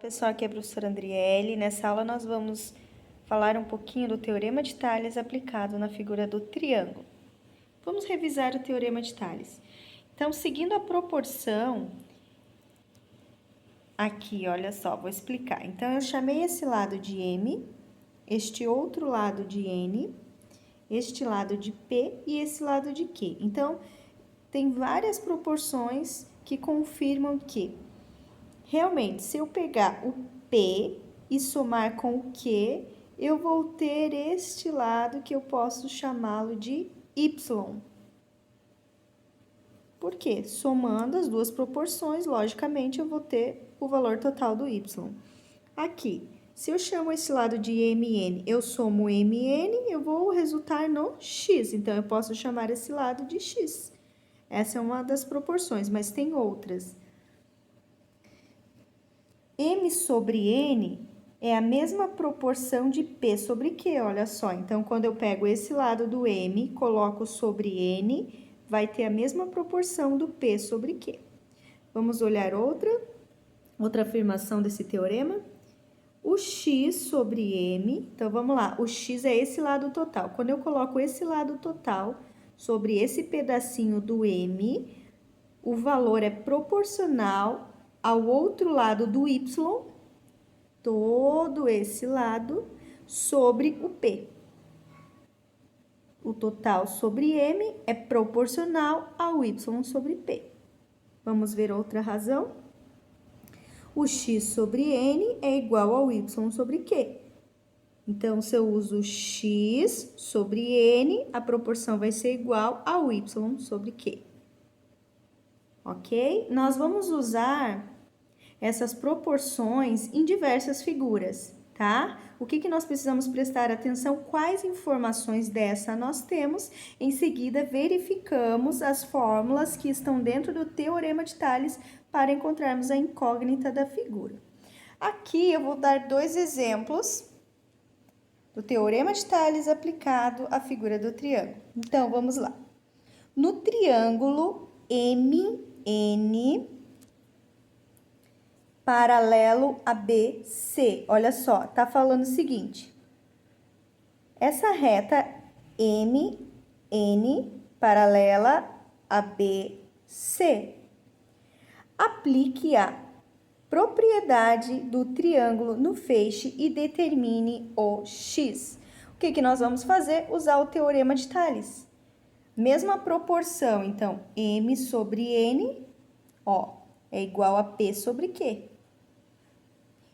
Pessoal, aqui é a professora Andriele. Nessa aula nós vamos falar um pouquinho do Teorema de Tales aplicado na figura do triângulo. Vamos revisar o Teorema de Tales. Então, seguindo a proporção, aqui, olha só, vou explicar. Então, eu chamei esse lado de M, este outro lado de N, este lado de P e esse lado de Q. Então, tem várias proporções que confirmam que realmente, se eu pegar o P e somar com o Q, eu vou ter este lado que eu posso chamá-lo de Y. Por quê? Somando as duas proporções, logicamente, eu vou ter o valor total do Y. Aqui, se eu chamo esse lado de MN, eu somo MN, eu vou resultar no X. Então, eu posso chamar esse lado de X. Essa é uma das proporções, mas tem outras. M sobre N é a mesma proporção de P sobre Q, olha só. Então, quando eu pego esse lado do M, coloco sobre N, vai ter a mesma proporção do P sobre Q. Vamos olhar outra afirmação desse teorema. O X sobre M, então vamos lá, o X é esse lado total. Quando eu coloco esse lado total sobre esse pedacinho do M, o valor é proporcional ao outro lado do Y, todo esse lado, sobre o P. O total sobre M é proporcional ao Y sobre P. Vamos ver outra razão? O X sobre N é igual ao Y sobre Q. Então, se eu uso X sobre N, a proporção vai ser igual ao Y sobre Q. Ok? Nós vamos usar essas proporções em diversas figuras, tá? O que nós precisamos prestar atenção? Quais informações dessa nós temos? Em seguida, verificamos as fórmulas que estão dentro do Teorema de Tales para encontrarmos a incógnita da figura. Aqui eu vou dar dois exemplos do Teorema de Tales aplicado à figura do triângulo. Então, vamos lá. No triângulo MN paralelo a BC. Olha só, tá falando o seguinte. Essa reta MN paralela a BC. Aplique a propriedade do triângulo no feixe e determine o X. O que nós vamos fazer? Usar o Teorema de Tales. Mesma proporção, então, M sobre N, ó, é igual a P sobre Q.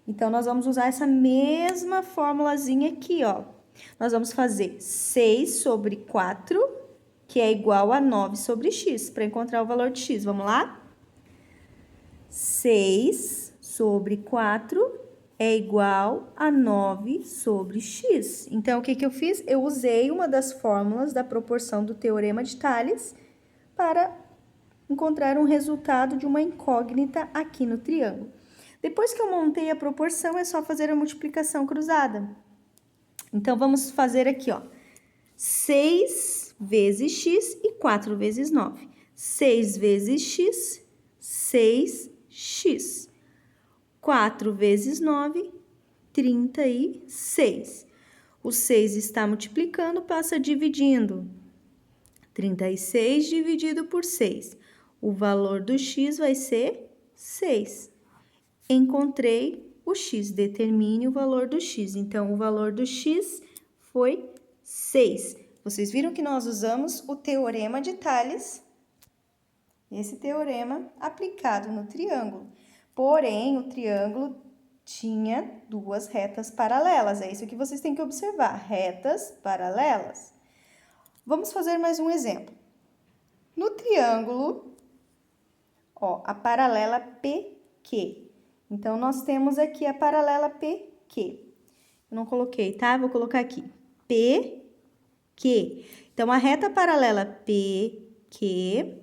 Então, nós vamos usar essa mesma formulazinha aqui, ó. Nós vamos fazer 6 sobre 4, que é igual a 9 sobre x, para encontrar o valor de x. Vamos lá? 6 sobre 4 é igual a 9 sobre x. Então, o que eu fiz? Eu usei uma das fórmulas da proporção do Teorema de Tales para encontrar um resultado de uma incógnita aqui no triângulo. Depois que eu montei a proporção, é só fazer a multiplicação cruzada. Então, vamos fazer aqui, ó. 6 vezes x e 4 vezes 9. 6 vezes x, 6x. 4 vezes 9, 36. O 6 está multiplicando, passa dividindo. 36 dividido por 6. O valor do x vai ser 6. Encontrei o x, determine o valor do x. Então, o valor do x foi 6. Vocês viram que nós usamos o Teorema de Tales, esse teorema aplicado no triângulo. Porém, o triângulo tinha duas retas paralelas. É isso que vocês têm que observar, retas paralelas. Vamos fazer mais um exemplo. No triângulo, ó, a paralela PQ. Então, nós temos aqui a paralela PQ. Eu não coloquei, tá? Vou colocar aqui. PQ. Então, a reta paralela PQ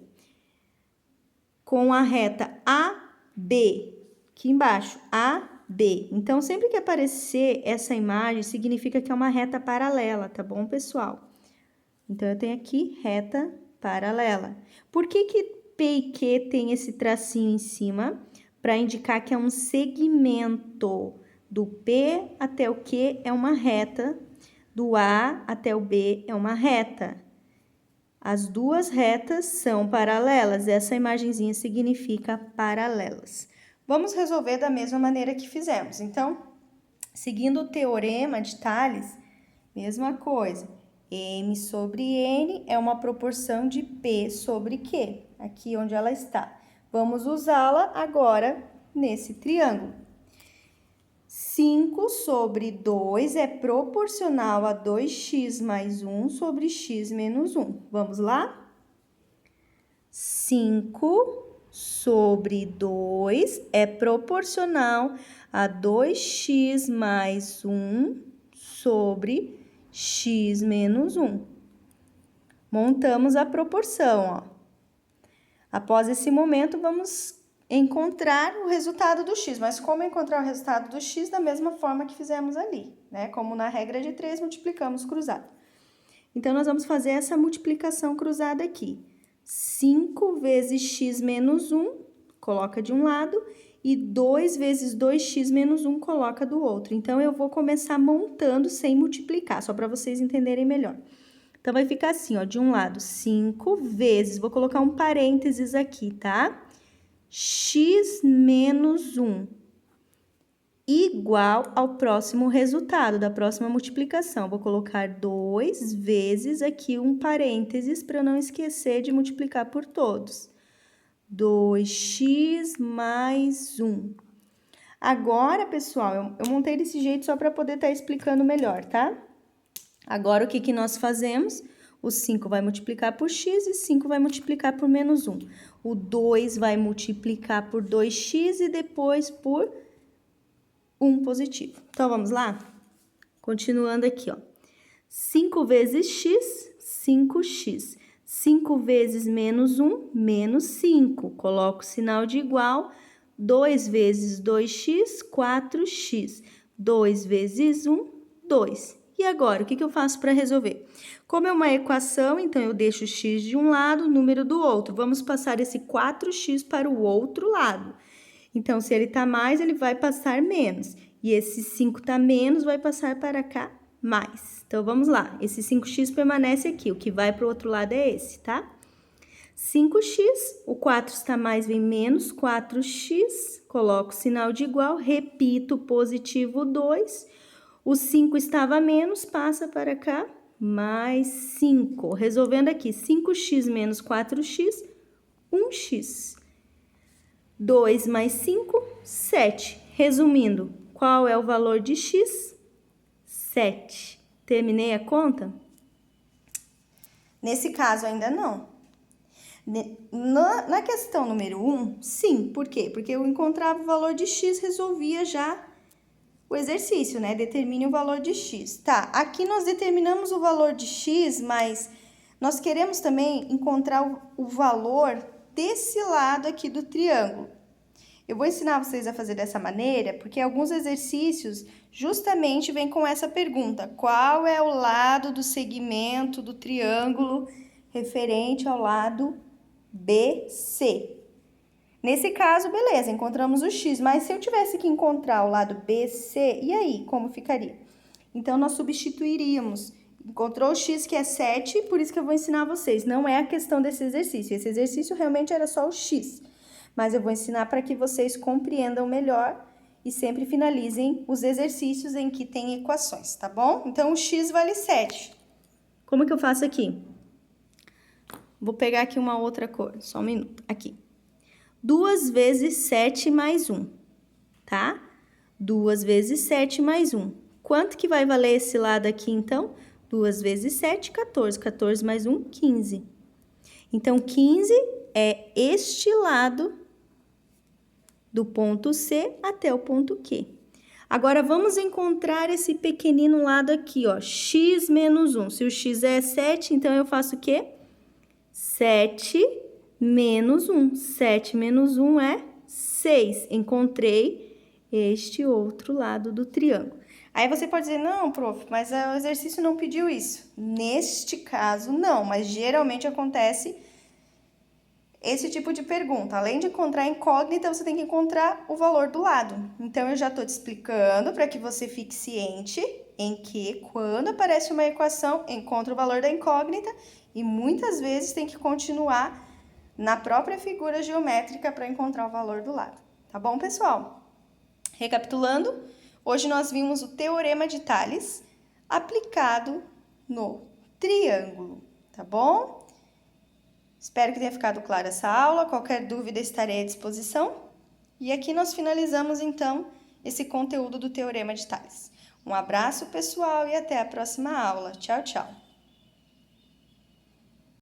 com a reta AB, aqui embaixo, AB. Então, sempre que aparecer essa imagem, significa que é uma reta paralela, tá bom, pessoal? Então, eu tenho aqui reta paralela. Por que P e Q tem esse tracinho em cima? para indicar que é um segmento. Do P até o Q é uma reta, do A até o B é uma reta. As duas retas são paralelas, essa imagenzinha significa paralelas. Vamos resolver da mesma maneira que fizemos. Então, seguindo o teorema de Tales, mesma coisa. M sobre N é uma proporção de P sobre Q, aqui onde ela está. Vamos usá-la agora nesse triângulo. 5 sobre 2 é proporcional a 2x mais 1 sobre x menos 1. Vamos lá? 5 sobre 2 é proporcional a 2x mais 1 sobre x menos 1. Montamos a proporção, ó. Após esse momento, vamos encontrar o resultado do x. Mas como encontrar o resultado do x? Da mesma forma que fizemos ali, né? Como na regra de 3, multiplicamos cruzado. Então, nós vamos fazer essa multiplicação cruzada aqui. 5 vezes x menos 1, coloca de um lado, e 2 vezes 2x menos 1, coloca do outro. Então, eu vou começar montando sem multiplicar, só para vocês entenderem melhor. Então, vai ficar assim, ó, de um lado, 5 vezes, vou colocar um parênteses aqui, tá? X menos 1 igual ao próximo resultado da próxima multiplicação. Vou colocar 2 vezes aqui um parênteses para não esquecer de multiplicar por todos. 2x mais 1. Agora, pessoal, eu montei desse jeito só para poder estar explicando melhor, tá? Agora, o que nós fazemos? O 5 vai multiplicar por x e 5 vai multiplicar por menos 1. O 2 vai multiplicar por 2x e depois por 1 positivo. Então, vamos lá? Continuando aqui, ó. 5 vezes x, 5x. 5 vezes menos 1, menos 5. Coloco o sinal de igual. 2 vezes 2x, 4x. 2 vezes 1, 2. E agora, o que eu faço para resolver? Como é uma equação, então eu deixo x de um lado, o número do outro. Vamos passar esse 4x para o outro lado. Então, se ele está mais, ele vai passar menos. E esse 5 está menos, vai passar para cá mais. Então, vamos lá. Esse 5x permanece aqui. O que vai para o outro lado é esse, tá? 5x, o 4 está mais, vem menos, 4x. Coloco o sinal de igual, repito, positivo 2. O 5 estava menos, passa para cá, mais 5. Resolvendo aqui, 5x menos 4x, 1x. 2 mais 5, 7. Resumindo, qual é o valor de x? 7. Terminei a conta? Nesse caso, ainda não. Na questão número 1, sim. Por quê? Porque eu encontrava o valor de x, resolvia já o exercício, né? Determine o valor de x. Tá, aqui nós determinamos o valor de x, mas nós queremos também encontrar o valor desse lado aqui do triângulo. Eu vou ensinar vocês a fazer dessa maneira, porque alguns exercícios justamente vêm com essa pergunta. Qual é o lado do segmento do triângulo referente ao lado BC? Nesse caso, beleza, encontramos o x, mas se eu tivesse que encontrar o lado BC, e aí, como ficaria? Então, nós substituiríamos. Encontrou o x, que é 7, por isso que eu vou ensinar vocês. Não é a questão desse exercício. Esse exercício realmente era só o x. Mas eu vou ensinar para que vocês compreendam melhor e sempre finalizem os exercícios em que tem equações, tá bom? Então, o x vale 7. Como que eu faço aqui? Vou pegar aqui uma outra cor, só um minuto. Aqui. 2 vezes 7 mais 1, tá? 2 vezes 7 mais 1. Quanto que vai valer esse lado aqui, então? 2 vezes 7, 14. 14 mais 1, 15. Então, 15 é este lado do ponto C até o ponto Q. Agora, vamos encontrar esse pequenino lado aqui, ó, x menos 1. Se o x é 7, então eu faço o quê? 7 menos 1. 7 menos 1 é 6. Encontrei este outro lado do triângulo. Aí você pode dizer, não, prof, mas o exercício não pediu isso. Neste caso, não, mas geralmente acontece esse tipo de pergunta. Além de encontrar a incógnita, você tem que encontrar o valor do lado. Então, eu já estou te explicando para que você fique ciente em que, quando aparece uma equação, encontra o valor da incógnita e muitas vezes tem que continuar na própria figura geométrica para encontrar o valor do lado. Tá bom, pessoal? Recapitulando, hoje nós vimos o Teorema de Tales aplicado no triângulo, tá bom? Espero que tenha ficado clara essa aula. Qualquer dúvida, estarei à disposição. E aqui nós finalizamos, então, esse conteúdo do Teorema de Tales. Um abraço, pessoal, e até a próxima aula. Tchau, tchau!